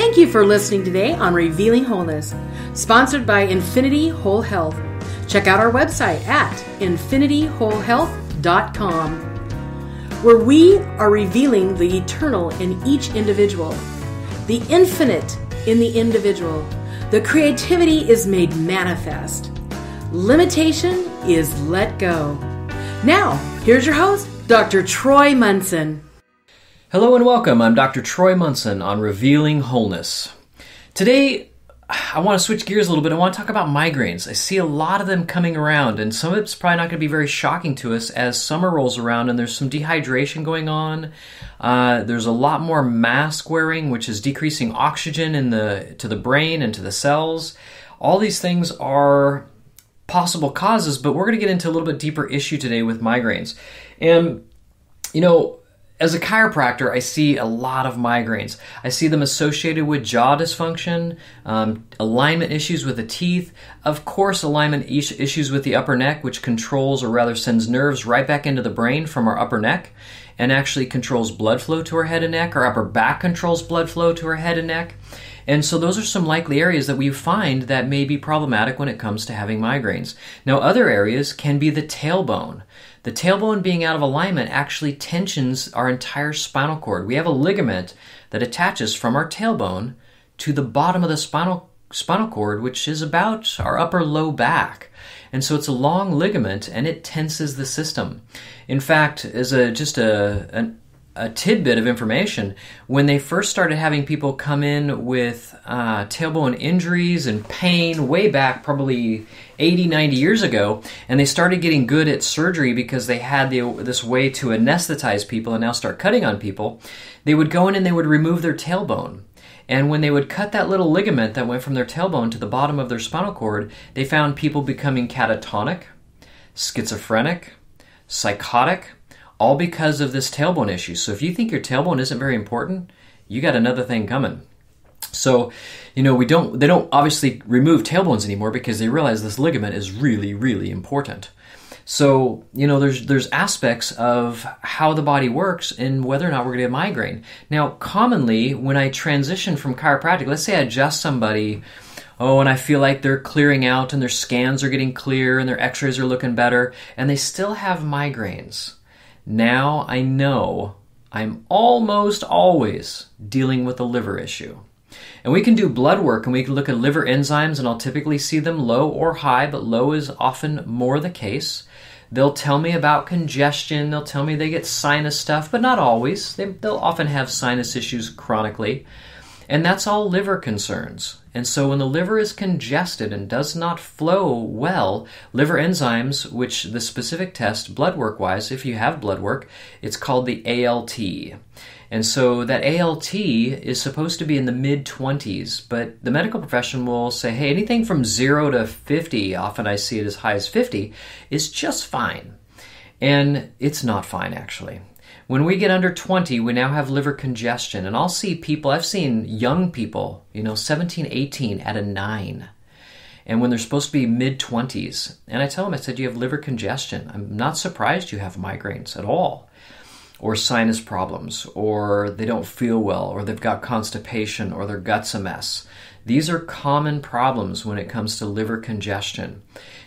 Thank you for listening today on Revealing Wholeness, sponsored by Infinity Whole Health. Check out our website at infinitywholehealth.com, where we are revealing the eternal in each individual, the infinite in the individual. The creativity is made manifest. Limitation is let go. Now, here's your host, Dr. Troy Munson. Hello and welcome. I'm Dr. Troy Munson on Revealing Wholeness. Today, I want to switch gears a little bit. I want to talk about migraines. I see a lot of them coming around, and some of it's probably not going to be very shocking to us as summer rolls around and there's some dehydration going on. There's a lot more mask wearing, which is decreasing oxygen to the brain and to the cells. All these things are possible causes, but we're going to get into a little bit deeper issue today with migraines. And, as a chiropractor, I see a lot of migraines. I see them associated with jaw dysfunction, alignment issues with the teeth, of course alignment issues with the upper neck, which controls or rather sends nerves right back into the brain from our upper neck and actually controls blood flow to our head and neck. Our upper back controls blood flow to our head and neck. And so those are some likely areas that we find that may be problematic when it comes to having migraines. Now, other areas can be the tailbone. The tailbone being out of alignment actually tensions our entire spinal cord. We have a ligament that attaches from our tailbone to the bottom of the spinal cord, which is about our upper low back. And so it's a long ligament and it tenses the system. In fact, as a tidbit of information, when they first started having people come in with tailbone injuries and pain way back probably 80, 90 years ago, and they started getting good at surgery because they had this way to anesthetize people and now start cutting on people, they would go in and they would remove their tailbone. And when they would cut that little ligament that went from their tailbone to the bottom of their spinal cord, they found people becoming catatonic, schizophrenic, psychotic, all because of this tailbone issue. So if you think your tailbone isn't very important, you got another thing coming. So, they don't obviously remove tailbones anymore because they realize this ligament is really, really important. So, there's aspects of how the body works and whether or not we're going to get a migraine. Now, commonly, when I transition from chiropractic, let's say I adjust somebody, and I feel like they're clearing out and their scans are getting clear and their x-rays are looking better, and they still have migraines. Now I know I'm almost always dealing with a liver issue. And we can do blood work and we can look at liver enzymes, and I'll typically see them low or high, but low is often more the case. They'll tell me about congestion. They'll tell me they get sinus stuff, but not always. They'll often have sinus issues chronically. And that's all liver concerns. And so when the liver is congested and does not flow well, liver enzymes, which the specific test blood work-wise, if you have blood work, it's called the ALT. And so that ALT is supposed to be in the mid-20s, but the medical profession will say, hey, anything from 0 to 50, often I see it as high as 50, is just fine. And it's not fine, actually. When we get under 20, we now have liver congestion. And I've seen young people, 17, 18 at a 9. And when they're supposed to be mid-20s. And I tell them, I said, you have liver congestion. I'm not surprised you have migraines at all. Or sinus problems, or they don't feel well, or they've got constipation, or their gut's a mess. These are common problems when it comes to liver congestion.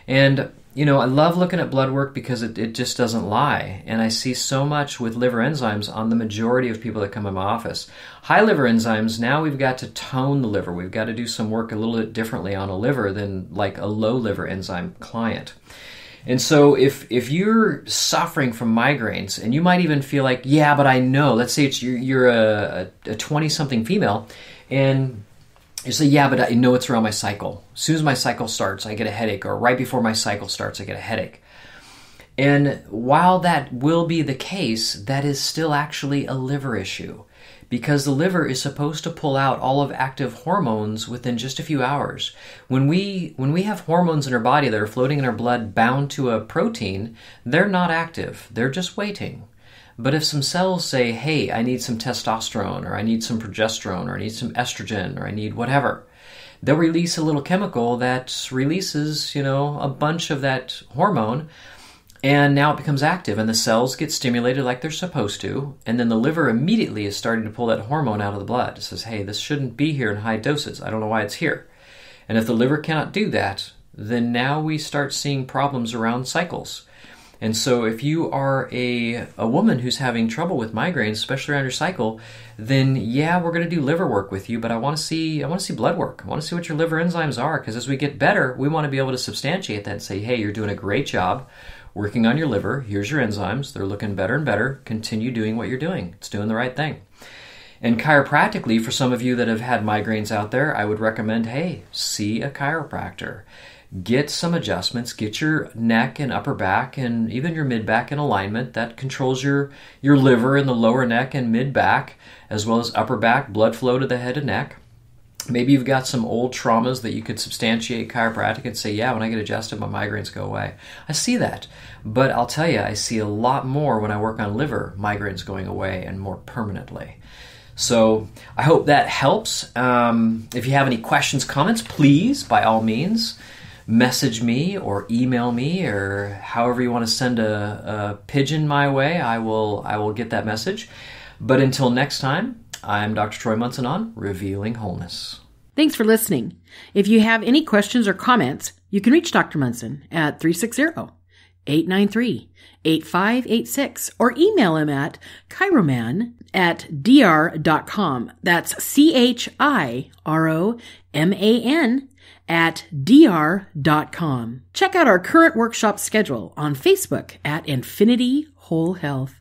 And I love looking at blood work because it just doesn't lie. And I see so much with liver enzymes on the majority of people that come in my office. High liver enzymes, now we've got to tone the liver. We've got to do some work a little bit differently on a liver than like a low liver enzyme client. And so if you're suffering from migraines, and you might even feel like, yeah, but I know, let's say you're a 20-something female, and you say, yeah, but I know it's around my cycle. As soon as my cycle starts, I get a headache, or right before my cycle starts, I get a headache. And while that will be the case, that is still actually a liver issue, because the liver is supposed to pull out all of active hormones within just a few hours. When we have hormones in our body that are floating in our blood bound to a protein, they're not active. They're just waiting. But if some cells say, hey, I need some testosterone, or I need some progesterone, or I need some estrogen, or I need whatever, they'll release a little chemical that releases, a bunch of that hormone. And now it becomes active, and the cells get stimulated like they're supposed to, and then the liver immediately is starting to pull that hormone out of the blood. It says, hey, this shouldn't be here in high doses. I don't know why it's here. And if the liver cannot do that, then now we start seeing problems around cycles. And so if you are a woman who's having trouble with migraines, especially around your cycle, then yeah, we're going to do liver work with you, but I want to see blood work. I want to see what your liver enzymes are, because as we get better, we want to be able to substantiate that and say, hey, you're doing a great job working on your liver. Here's your enzymes. They're looking better and better. Continue doing what you're doing. It's doing the right thing. And chiropractically, for some of you that have had migraines out there, I would recommend, hey, see a chiropractor. Get some adjustments. Get your neck and upper back and even your mid-back in alignment. That controls your liver in the lower neck and mid-back, as well as upper back, blood flow to the head and neck. Maybe you've got some old traumas that you could substantiate chiropractic and say, yeah, when I get adjusted, my migraines go away. I see that. But I'll tell you, I see a lot more when I work on liver, migraines going away and more permanently. So I hope that helps. If you have any questions, comments, please, by all means, message me or email me, or however you want to send a pigeon my way. I will get that message. But until next time, I'm Dr. Troy Munson on Revealing Wholeness. Thanks for listening. If you have any questions or comments, you can reach Dr. Munson at 360-893-8586 or email him at chiroman@dr.com. That's chiroman@dr.com. Check out our current workshop schedule on Facebook at Infinity Whole Health.